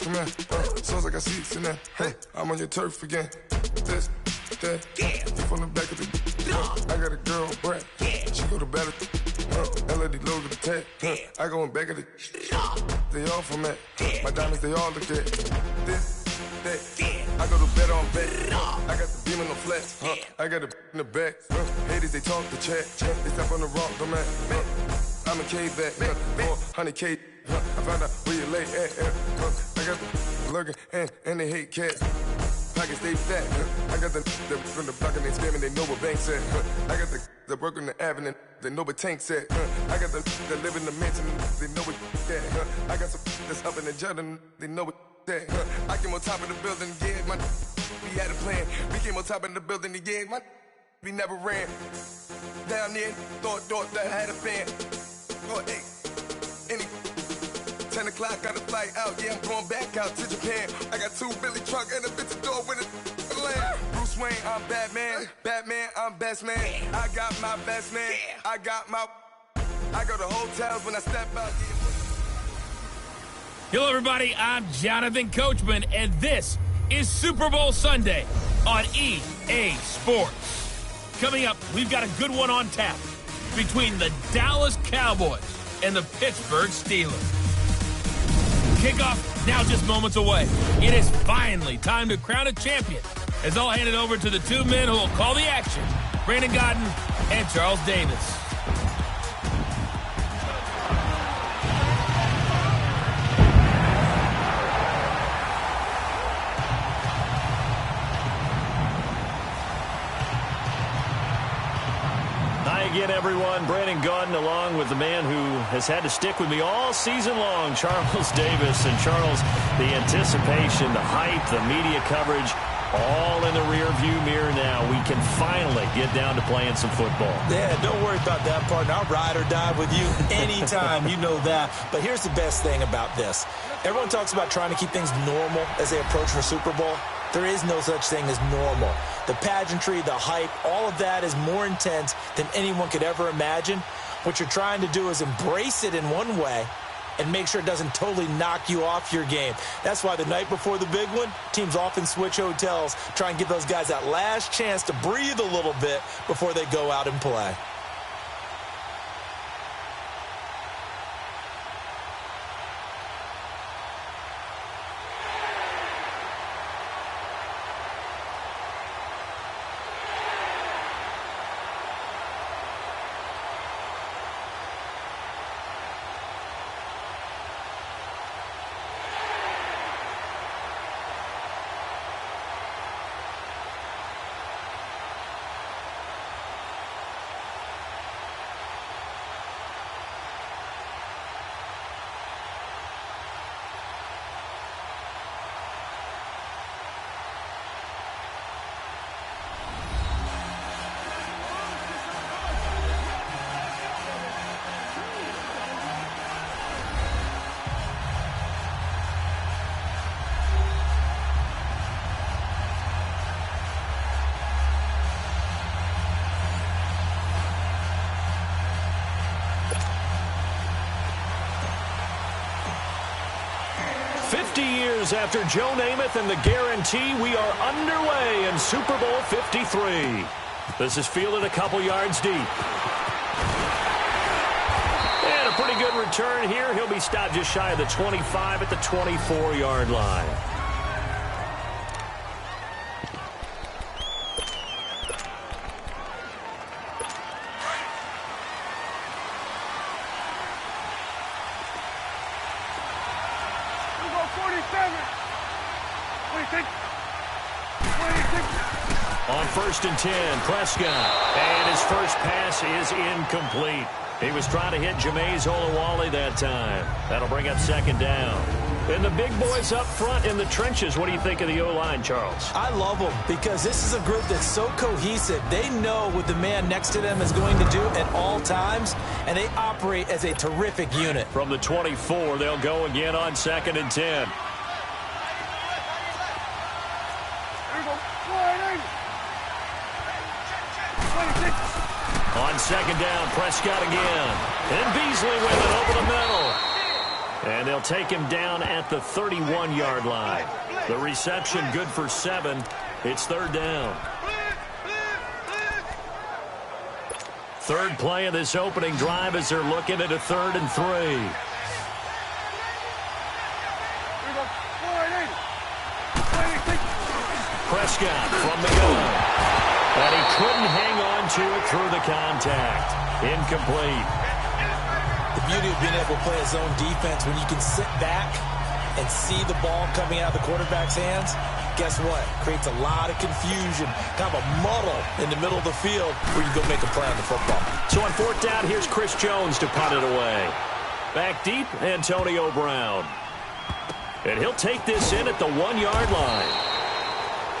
from there. Sounds like I seats in there. Hey, I'm on your turf again. This, that, you from the back of the. I got a girl, Brett. She go to battle. LED logo the tag. I go in back of the. They all from that. My diamonds, they all look at. This, that. I go to bed on bed. I got the beam in the flat. I got the in the back. Haters, they talk the chat. They step on the rock, the man. I'm a K-back. 400K. I found out where you lay at. I got the lurking and they hate cats. Pockets stay fat. I got the from the block and they scamming, they know what banks at. I got the work on the avenue, they know what tanks at. I got the live in the mansion, they know what that. I got some that's up in the Jordan, they know what that. I came on top of the building, yeah, my we had a plan. We came on top of the building, yeah, my we never ran. Down there, thought that I had a fan. Oh, hey, any 10 o'clock, got a flight out, yeah, I'm going back out to Japan. I got 2 Billy truck and a bitch door with a land. Bruce Wayne, I'm Batman. Batman, I'm best man. I got my best man. I go to hotels when I step out. Hello, everybody. I'm Jonathan Coachman, and this is Super Bowl Sunday on EA Sports. Coming up, we've got a good one on tap between the Dallas Cowboys and the Pittsburgh Steelers. Kickoff now just moments away. It is finally time to crown a champion, as I'll hand it over to the 2 men who will call the action, Brandon Godden and Charles Davis. Again, everyone, Brandon Godden along with the man who has had to stick with me all season long, Charles Davis. And Charles, the anticipation, the hype, the media coverage, all in the rearview mirror now. We can finally get down to playing some football. Yeah, don't worry about that, partner. I'll ride or die with you anytime. You know that. But here's the best thing about this. Everyone talks about trying to keep things normal as they approach for Super Bowl. There is no such thing as normal. The pageantry, the hype, all of that is more intense than anyone could ever imagine. What you're trying to do is embrace it in one way and make sure it doesn't totally knock you off your game. That's why the night before the big one, teams often switch hotels, try and give those guys that last chance to breathe a little bit before they go out and play. After Joe Namath and the guarantee, we are underway in Super Bowl 53. This is fielded a couple yards deep. And a pretty good return here. He'll be stopped just shy of the 25 at the 24-yard line. On 1st and 10, Prescott. And his first pass is incomplete. He was trying to hit Jameis Olawale that time. That'll bring up 2nd down. And the big boys up front in the trenches. What do you think of the O-line, Charles? I love them because this is a group that's so cohesive. They know what the man next to them is going to do at all times, and they operate as a terrific unit. From the 24, they'll go again on 2nd and 10. On 2nd down, Prescott again. And Beasley with it over the middle. And they'll take him down at the 31-yard line. The reception good for 7. It's 3rd down. Third play of this opening drive as they're looking at a 3rd and 3. Prescott from the gun. And he couldn't hang on to it through the contact. Incomplete. The beauty of being able to play a zone defense, when you can sit back and see the ball coming out of the quarterback's hands, guess what? Creates a lot of confusion, kind of a muddle in the middle of the field where you go make a play on the football. So on 4th down, here's Chris Jones to punt it away. Back deep, Antonio Brown. And he'll take this in at the 1-yard line.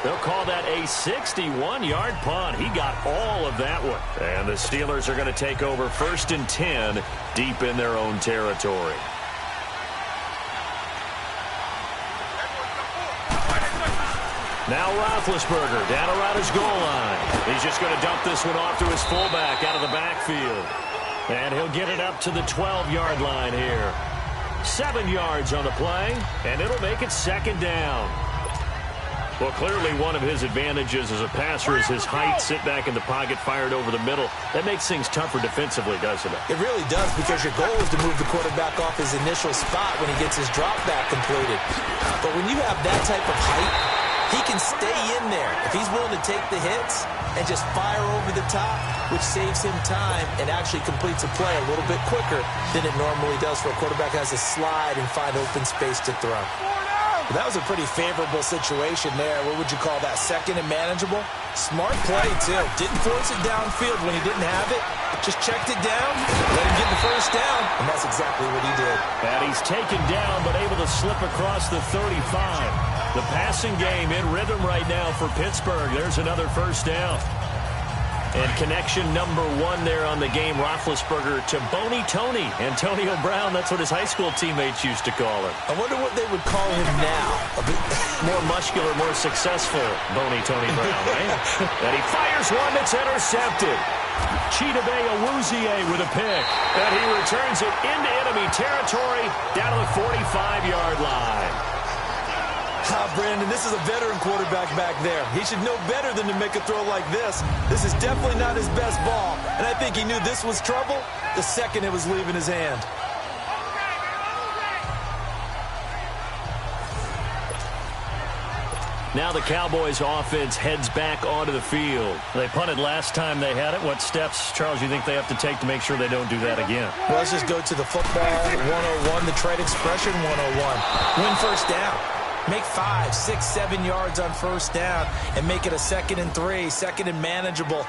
They'll call that a 61-yard punt. He got all of that one. And the Steelers are going to take over 1st and 10 deep in their own territory. Now Roethlisberger down around his goal line. He's just going to dump this one off to his fullback out of the backfield. And he'll get it up to the 12-yard line here. 7 yards on the play, and it'll make it 2nd down. Well, clearly one of his advantages as a passer is his height. Sit back in the pocket, fired over the middle. That makes things tougher defensively, doesn't it? It really does, because your goal is to move the quarterback off his initial spot when he gets his drop back completed. But when you have that type of height, he can stay in there if he's willing to take the hits and just fire over the top, which saves him time and actually completes a play a little bit quicker than it normally does for a quarterback who has to slide and find open space to throw. That was a pretty favorable situation there. What would you call that? 2nd and manageable? Smart play, too. Didn't force it downfield when he didn't have it. Just checked it down, let him get the 1st down, and that's exactly what he did. And he's taken down, but able to slip across the 35. The passing game in rhythm right now for Pittsburgh. There's another 1st down. And connection number 1 there on the game, Roethlisberger to Boney Tony. Antonio Brown, that's what his high school teammates used to call him. I wonder what they would call him now. A bit more muscular, more successful Boney Tony Brown, right? And he fires one that's intercepted. Chidobe Awuzie with a pick. And he returns it into enemy territory down to the 45-yard line. Brandon, this is a veteran quarterback back there. He should know better than to make a throw like this. This is definitely not his best ball, and I think he knew this was trouble the second it was leaving his hand. Now the Cowboys offense heads back onto the field. They punted last time they had it. What steps, Charles, you think they have to take to make sure they don't do that again? Well, let's just go to the football 101, the trade expression 101. Win 1st down. Make 5, 6, 7 yards on 1st down and make it a 2nd and 3, 2nd and manageable.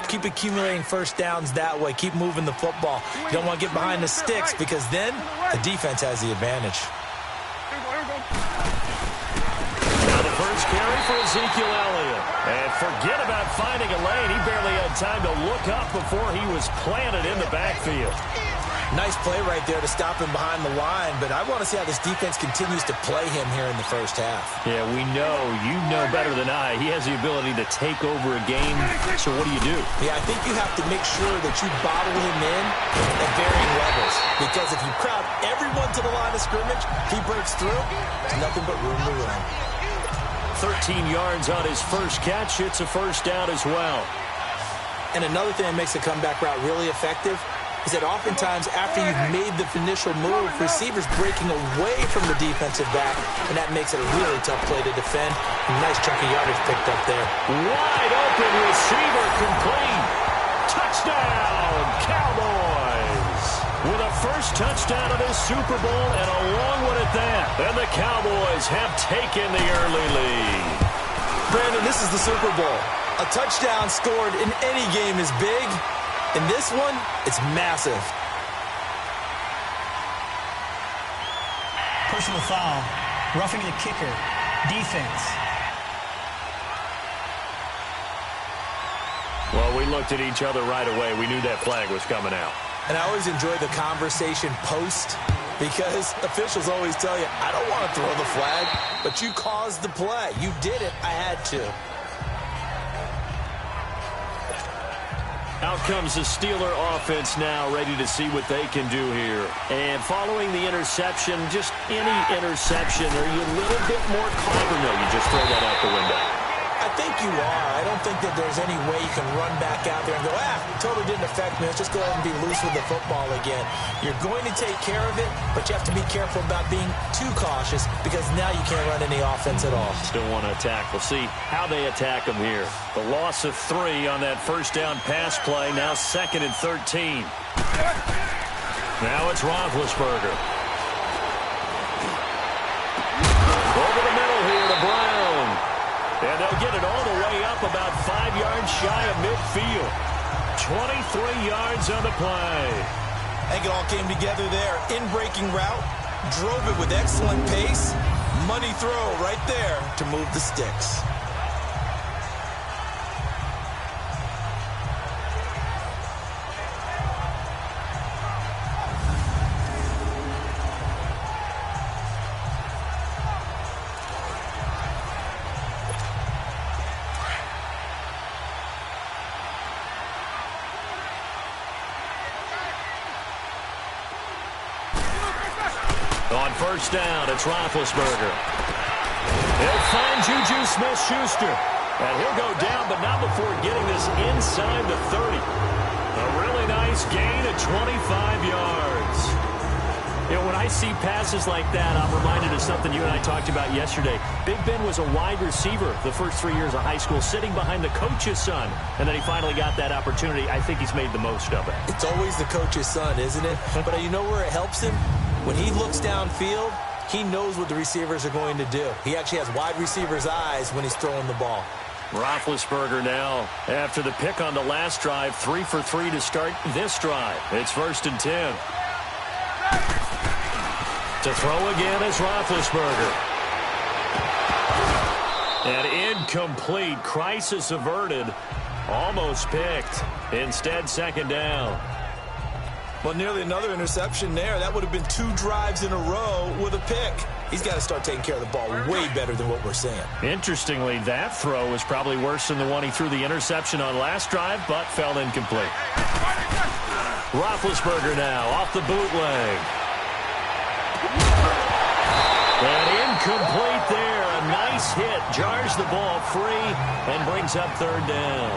Keep accumulating 1st downs that way. Keep moving the football. You don't want to get behind the sticks, because then the defense has the advantage. Now the first carry for Ezekiel Elliott. And forget about finding a lane. He barely had time to look up before he was planted in the backfield. Nice play right there to stop him behind the line, but I want to see how this defense continues to play him here in the 1st half. Yeah, we know. You know better than I. He has the ability to take over a game, so what do you do? Yeah, I think you have to make sure that you bottle him in at varying levels, because if you crowd everyone to the line of scrimmage, if he breaks through, there's nothing but room to run. 13 yards on his first catch. It's a 1st down as well. And another thing that makes the comeback route really effective is that oftentimes after you've made the initial move, receivers breaking away from the defensive back, and that makes it a really tough play to defend. Nice chunk of yardage picked up there. Wide open receiver, complete. Touchdown, Cowboys. With a 1st touchdown of this Super Bowl, and a long one at that. And the Cowboys have taken the early lead. Brandon, this is the Super Bowl. A touchdown scored in any game is big. In this one, it's massive. Personal foul, roughing the kicker, defense. Well, we looked at each other right away. We knew that flag was coming out. And I always enjoy the conversation post, because officials always tell you, I don't want to throw the flag, but you caused the play. You did it. I had to. Out comes the Steeler offense now, ready to see what they can do here. And following the interception, just any interception, are you a little bit more clever? No, you just throw that out the window. I think you are. I don't think that there's any way you can run back out there and go, totally didn't affect me. Let's just go ahead and be loose with the football again. You're going to take care of it, but you have to be careful about being too cautious because now you can't run any offense at all. Still want to attack. We'll see how they attack them here. The loss of 3 on that first down pass play. Now 2nd and 13. Now it's Roethlisberger. Over the middle here to Brown. And they'll get it all the way up about 5 yards shy of midfield. 23 yards on the play. I think it all came together there. In-breaking route. Drove it with excellent pace. Money throw right there to move the sticks. On first down, it's Roethlisberger. He'll find Juju Smith-Schuster. And he'll go down, but not before getting this inside the 30. A really nice gain of 25 yards. You know, when I see passes like that, I'm reminded of something you and I talked about yesterday. Big Ben was a wide receiver the first 3 years of high school, sitting behind the coach's son. And then he finally got that opportunity. I think he's made the most of it. It's always the coach's son, isn't it? But you know where it helps him? When he looks downfield, he knows what the receivers are going to do. He actually has wide receivers' eyes when he's throwing the ball. Roethlisberger now, after the pick on the last drive, 3 for 3 to start this drive. It's 1st and 10. To throw again is Roethlisberger. And incomplete. Crisis averted. Almost picked. Instead, 2nd down. Well, nearly another interception there. That would have been 2 drives in a row with a pick. He's got to start taking care of the ball way better than what we're seeing. Interestingly, that throw was probably worse than the one he threw the interception on last drive, but fell incomplete. Roethlisberger now off the bootleg. And incomplete there. A nice hit. Jars the ball free and brings up 3rd down.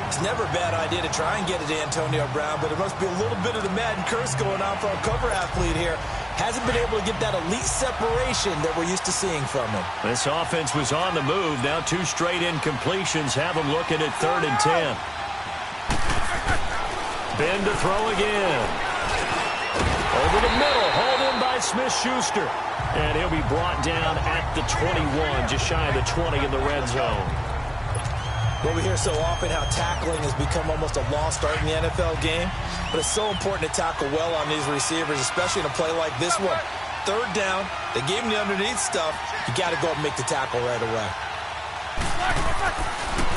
It's never a bad idea to try and get it to Antonio Brown, but there must be a little bit of the Madden curse going on for our cover athlete here. Hasn't been able to get that elite separation that we're used to seeing from him. This offense was on the move. Now 2 straight incompletions have them looking at 3rd and 10. Ben to throw again. Over the middle, hauled in by Smith-Schuster. And he'll be brought down at the 21, just shy of the 20 in the red zone. Well, we hear so often how tackling has become almost a lost art in the NFL game, but it's so important to tackle well on these receivers, especially in a play like this one. 3rd down, they gave him the underneath stuff. You got to go and make the tackle right away.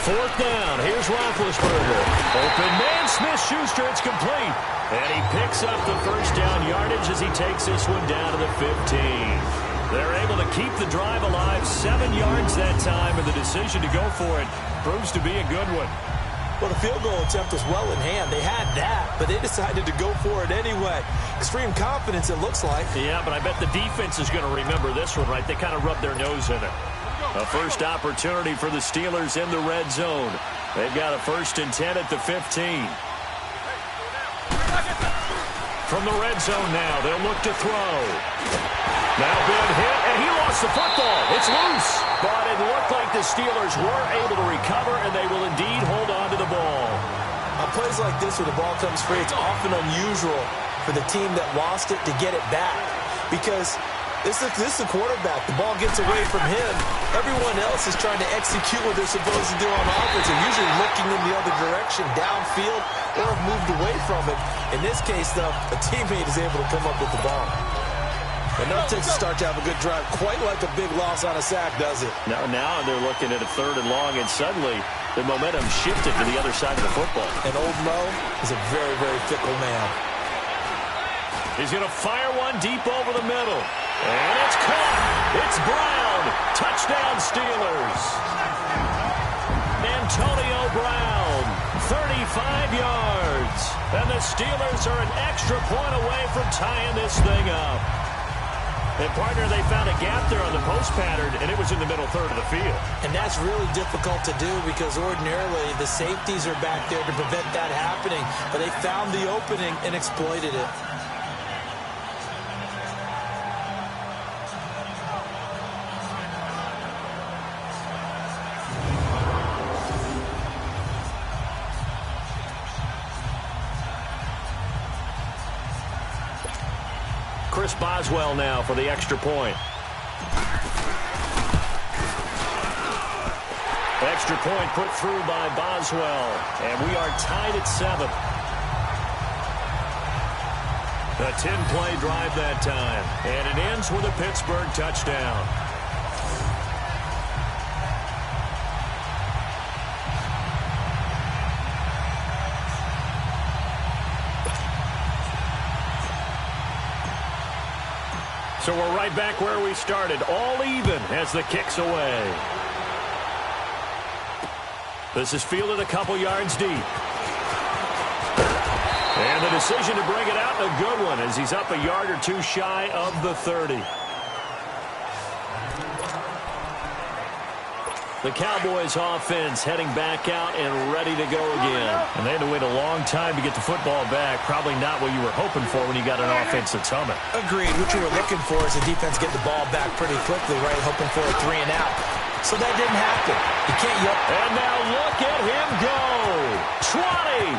4th down, here's Roethlisberger. Open man, Smith-Schuster, it's complete. And he picks up the 1st down yardage as he takes this one down to the 15. They're able to keep the drive alive, 7 yards that time, and the decision to go for it proves to be a good one. Well, the field goal attempt was well in hand. They had that, but they decided to go for it anyway. Extreme confidence, it looks like. Yeah, but I bet the defense is going to remember this one, right? They kind of rubbed their nose in it. A first opportunity for the Steelers in the red zone. They've got a 1st and 10 at the 15. From the red zone now, they'll look to throw. Now Ben hit, and he lost the football. It's loose. But it looked like the Steelers were able to recover, and they will indeed hold on to the ball. On plays like this where the ball comes free, it's often unusual for the team that lost it to get it back. Because this is the quarterback. The ball gets away from him. Everyone else is trying to execute what they're supposed to do on offense. They're usually looking in the other direction, downfield, or have moved away from it. In this case, though, a teammate is able to come up with the ball. Enough takes a start to have a good drive. Quite like a big loss on a sack, does it? Now they're looking at a 3rd and long, and suddenly the momentum shifted to the other side of the football. And old Mo is a very, very fickle man. He's going to fire one deep over the middle. And it's caught. It's Brown. Touchdown, Steelers. Antonio Brown, 35 yards. And the Steelers are an extra point away from tying this thing up. And, partner, they found a gap there on the post pattern, and it was in the middle third of the field. And that's really difficult to do because ordinarily the safeties are back there to prevent that happening. But they found the opening and exploited it. Chris Boswell now for the extra point. Extra point put through by Boswell. And we are tied at 7. A 10-play drive that time. And it ends with a Pittsburgh touchdown. So we're right back where we started, all even as the kick's away. This is fielded a couple yards deep. And the decision to bring it out, a good one, as he's up a yard or two shy of the 30. The Cowboys offense heading back out and ready to go again. And they had to wait a long time to get the football back. Probably not what you were hoping for when you got an offense that's humming. Agreed. What you were looking for is the defense get the ball back pretty quickly, right? Hoping for a 3 and out. So that didn't happen. You can't yell. And now look at him go. 20.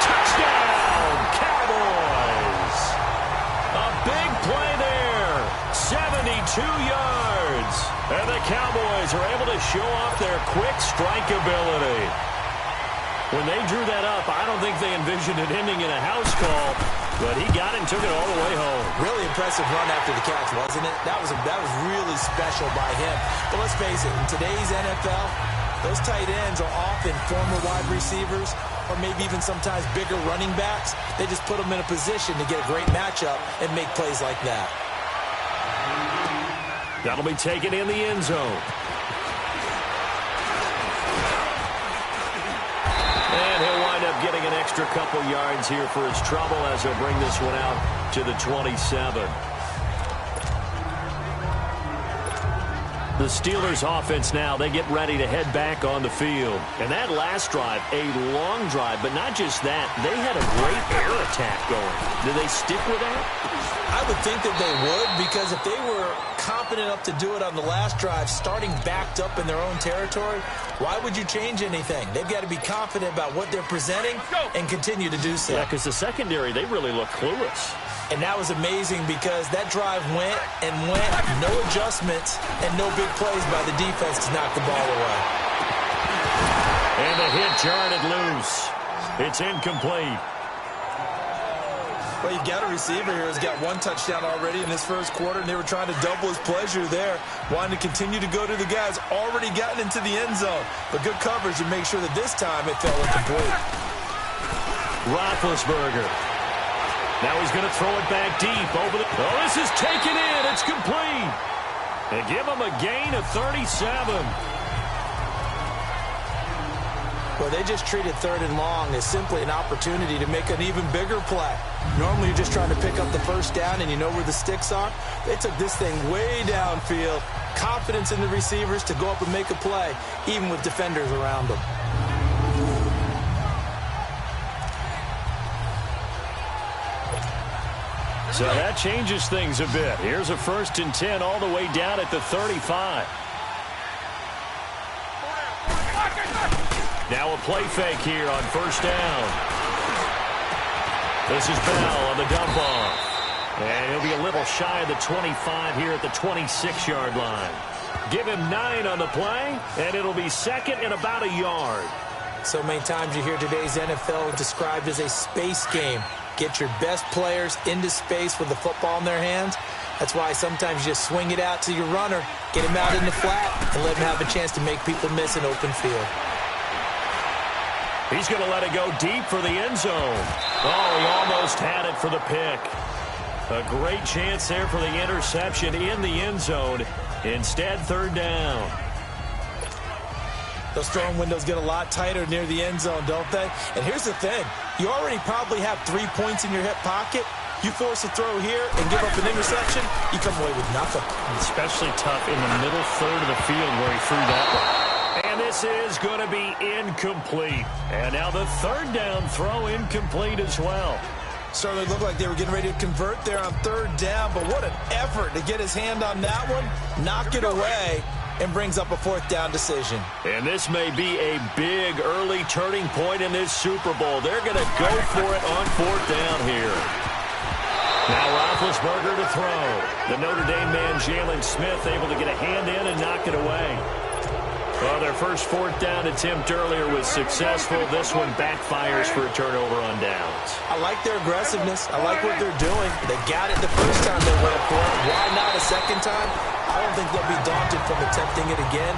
Touchdown, Cowboys. A big play there. 72 yards. And the Cowboys are able to show off their quick strike ability. When they drew that up, I don't think they envisioned it ending in a house call, but he got it and took it all the way home. Really impressive run after the catch, wasn't it? That was really special by him. But let's face it, in today's NFL, those tight ends are often former wide receivers or maybe even sometimes bigger running backs. They just put them in a position to get a great matchup and make plays like that. That'll be taken in the end zone. And he'll wind up getting an extra couple yards here for his trouble as he'll bring this one out to the 27. The Steelers offense now, they get ready to head back on the field. And that last drive, a long drive, but not just that. They had a great air attack going. Do they stick with that? I would think that they would, because if they were confident enough to do it on the last drive, starting backed up in their own territory, why would you change anything? They've got to be confident about what they're presenting and continue to do so. Yeah, because the secondary, they really look clueless. And that was amazing because that drive went and went, no adjustments and no big plays by the defense to knock the ball away. And the hit jarred it loose. It's incomplete. Well, you've got a receiver here who's got one touchdown already in this first quarter, and they were trying to double his pleasure there, wanting to continue to go to the guys already gotten into the end zone. But good coverage to make sure that this time it fell incomplete. Roethlisberger. Now he's going to throw it back deep over the... Oh, this is taken in. It's complete. They give him a gain of 37. Well, they just treated 3rd and long as simply an opportunity to make an even bigger play. Normally you're just trying to pick up the first down and you know where the sticks are. They took this thing way downfield. Confidence in the receivers to go up and make a play, even with defenders around them. So that changes things a bit. Here's a 1st and 10 all the way down at the 35. Now a play fake here on 1st down. This is Bell on the dump off. And he'll be a little shy of the 25 here at the 26-yard line. Give him 9 on the play, and it'll be 2nd and about a yard. So many times you hear today's NFL described as a space game. Get your best players into space with the football in their hands. That's why sometimes you just swing it out to your runner, get him out in the flat, and let him have a chance to make people miss an open field. He's going to let it go deep for the end zone. Oh, he almost had it for the pick. A great chance there for the interception in the end zone. Instead, 3rd down. Those throwing windows get a lot tighter near the end zone, don't they? And here's the thing. You already probably have 3 points in your hip pocket. You force a throw here and give up an interception, you come away with nothing. Especially tough in the middle third of the field where he threw that one. And this is going to be incomplete. And now the third down throw incomplete as well. Certainly looked like they were getting ready to convert there on third down, but what an effort to get his hand on that one, knock it away, and brings up a fourth down decision. And this may be a big early turning point in this Super Bowl. They're going to go for it on fourth down here. Now Roethlisberger to throw. The Notre Dame man, Jalen Smith, able to get a hand in and knock it away. Well, their first fourth down attempt earlier was successful. This one backfires for a turnover on downs. I like their aggressiveness. I like what they're doing. They got it the first time they went for it. Why not a second time? I don't think they'll be daunted from attempting it again.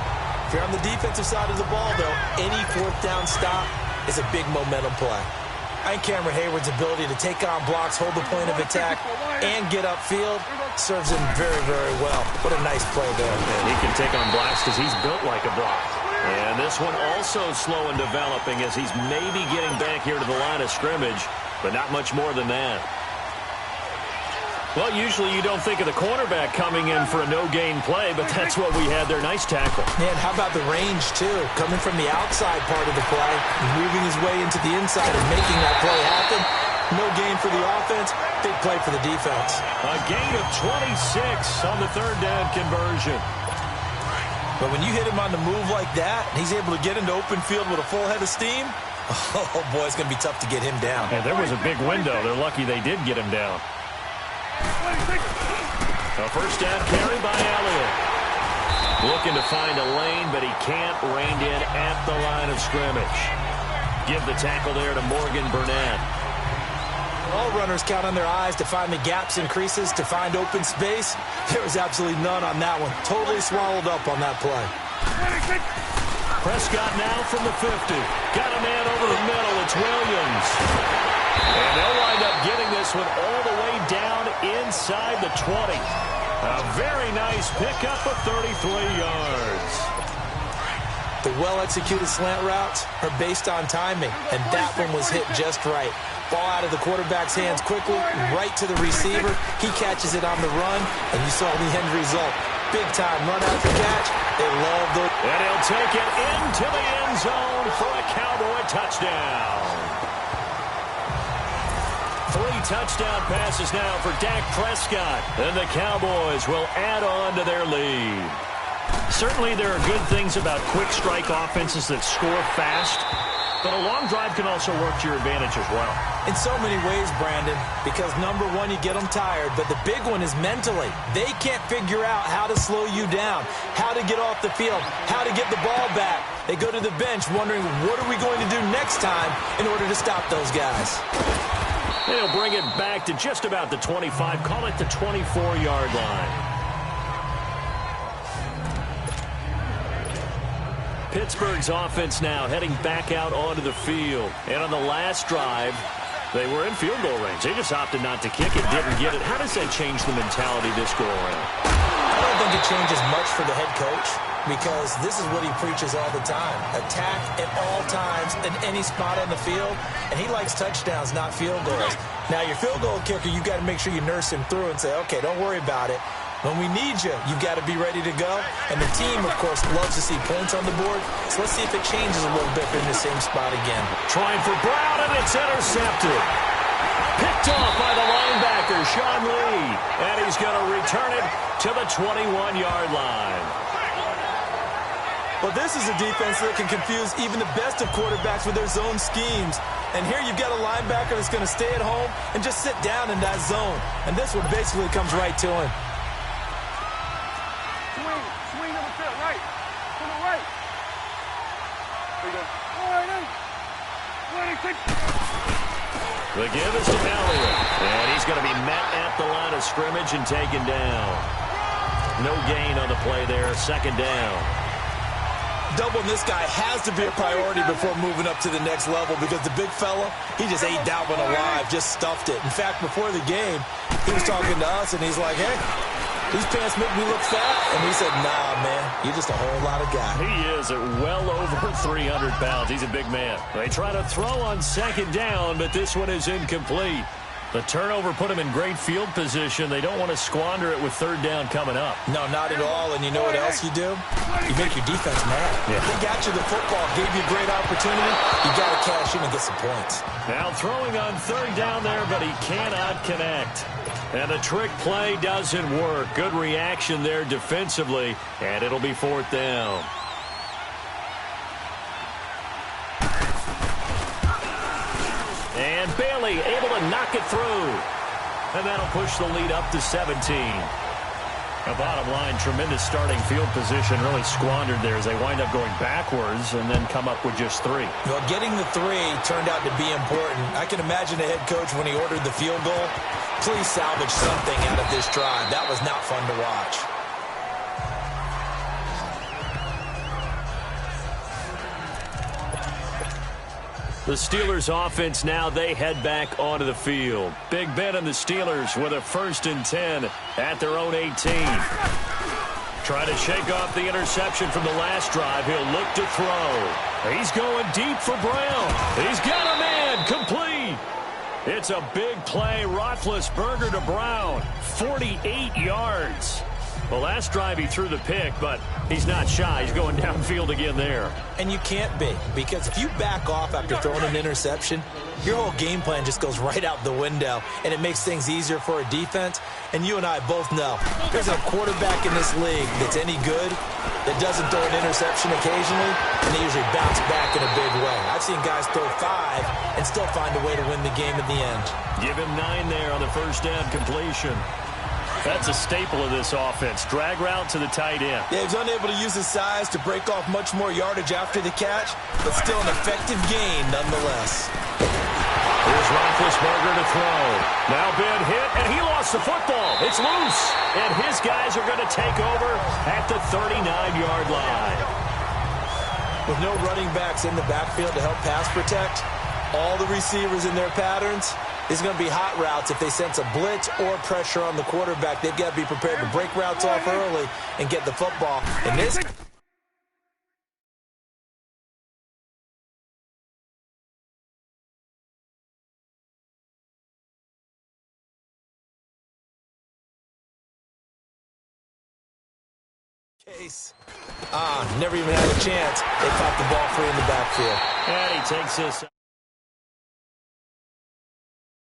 If you're on the defensive side of the ball, though, any fourth down stop is a big momentum play. I think Cameron Hayward's ability to take on blocks, hold the point of attack, and get upfield serves him very, very well. What a nice play there. And he can take on blocks because he's built like a block. And this one also slow in developing as he's maybe getting back here to the line of scrimmage, but not much more than that. Well, usually you don't think of the cornerback coming in for a no-gain play, but that's what we had there. Nice tackle. Man, how about the range, too? Coming from the outside part of the play, moving his way into the inside and making that play happen. No gain for the offense, big play for the defense. A gain of 26 on the third down conversion. But when you hit him on the move like that, he's able to get into open field with a full head of steam, oh, boy, it's going to be tough to get him down. Yeah, there was a big window. They're lucky they did get him down. A first down carry by Elliott. Looking to find a lane, but he can't. Reined in at the line of scrimmage. Give the tackle there to Morgan Burnett. All runners count on their eyes to find the gaps and creases, to find open space. There was absolutely none on that one. Totally swallowed up on that play. Prescott now from the 50. Got a man over the middle. It's Williams. And they'll wind up getting this one all the way down inside the 20. A very nice pickup of 33 yards. The well-executed slant routes are based on timing, and that one was hit just right. Ball out of the quarterback's hands quickly, right to the receiver. He catches it on the run, and you saw the end result. Big-time run after catch. They love the... And he'll take it into the end zone for a Cowboy touchdown. 3 touchdown passes now for Dak Prescott. And the Cowboys will add on to their lead. Certainly there are good things about quick strike offenses that score fast. But a long drive can also work to your advantage as well. In so many ways, Brandon, because number one, you get them tired, but the big one is mentally. They can't figure out how to slow you down, how to get off the field, how to get the ball back. They go to the bench wondering, what are we going to do next time in order to stop those guys? They'll bring it back to just about the 25, call it the 24-yard line. Pittsburgh's offense now heading back out onto the field. And on the last drive, they were in field goal range. They just opted not to kick it, didn't get it. How does that change the mentality this go around? I don't think it changes much for the head coach because this is what he preaches all the time. Attack at all times in any spot on the field, and he likes touchdowns, not field goals. Now, your field goal kicker, you've got to make sure you nurse him through and say, okay, don't worry about it. When we need you, you've got to be ready to go. And the team, of course, loves to see points on the board. So let's see if it changes a little bit in the same spot again. Trying for Brown, and it's intercepted. Picked off by the linebacker, Sean Lee. And he's going to return it to the 21-yard line. Well, this is a defense that can confuse even the best of quarterbacks with their zone schemes. And here you've got a linebacker that's going to stay at home and just sit down in that zone. And this one basically comes right to him. Swing on the field, right. To the right. There you go. The give is to Elliott. And he's going to be met at the line of scrimmage and taken down. No gain on the play there. Second down. Doubling this guy has to be a priority before moving up to the next level because the big fella, he just ate that one alive, just stuffed it. In fact, before the game, he was talking to us, and he's like, hey, these pants make me look fat. And he said, nah, man, you're just a whole lot of guy. He is at well over 300 pounds. He's a big man. They try to throw on second down, but this one is incomplete. The turnover put him in great field position. They don't want to squander it with third down coming up. No, not at all. And you know what else you do? You make your defense mad. Yeah. They got you the football, gave you a great opportunity. You got to cash in and get some points. Now throwing on third down there, but he cannot connect. And the trick play doesn't work. Good reaction there defensively, and it'll be fourth down. And Bailey able to knock it through. And that'll push the lead up to 17. The bottom line, tremendous starting field position, really squandered there as they wind up going backwards and then come up with just 3. Well, getting the 3 turned out to be important. I can imagine the head coach when he ordered the field goal. Please salvage something out of this drive. That was not fun to watch. The Steelers offense now, they head back onto the field. Big Ben and the Steelers with a 1st and 10 at their own 18. Trying to shake off the interception from the last drive. He'll look to throw. He's going deep for Brown. He's got a man, complete. It's a big play. Roethlisberger to Brown. 48 yards. The last drive he threw the pick, but he's not shy. He's going downfield again there. And you can't be, because if you back off after throwing an interception, your whole game plan just goes right out the window, and it makes things easier for a defense. And you and I both know there's a quarterback in this league that's any good that doesn't throw an interception occasionally, and they usually bounce back in a big way. I've seen guys throw 5 and still find a way to win the game at the end. Give him 9 there on the first down completion. That's a staple of this offense. Drag route to the tight end. Yeah, he's unable to use his size to break off much more yardage after the catch, but still an effective gain nonetheless. Here's Roethlisberger to throw. Now Ben hit, and he lost the football. It's loose, and his guys are going to take over at the 39-yard line. With no running backs in the backfield to help pass protect, all the receivers in their patterns, it's going to be hot routes. If they sense a blitz or pressure on the quarterback, they've got to be prepared to break routes off early and get the football. In this case, never even had a chance. They caught the ball free in the backfield. And he takes this.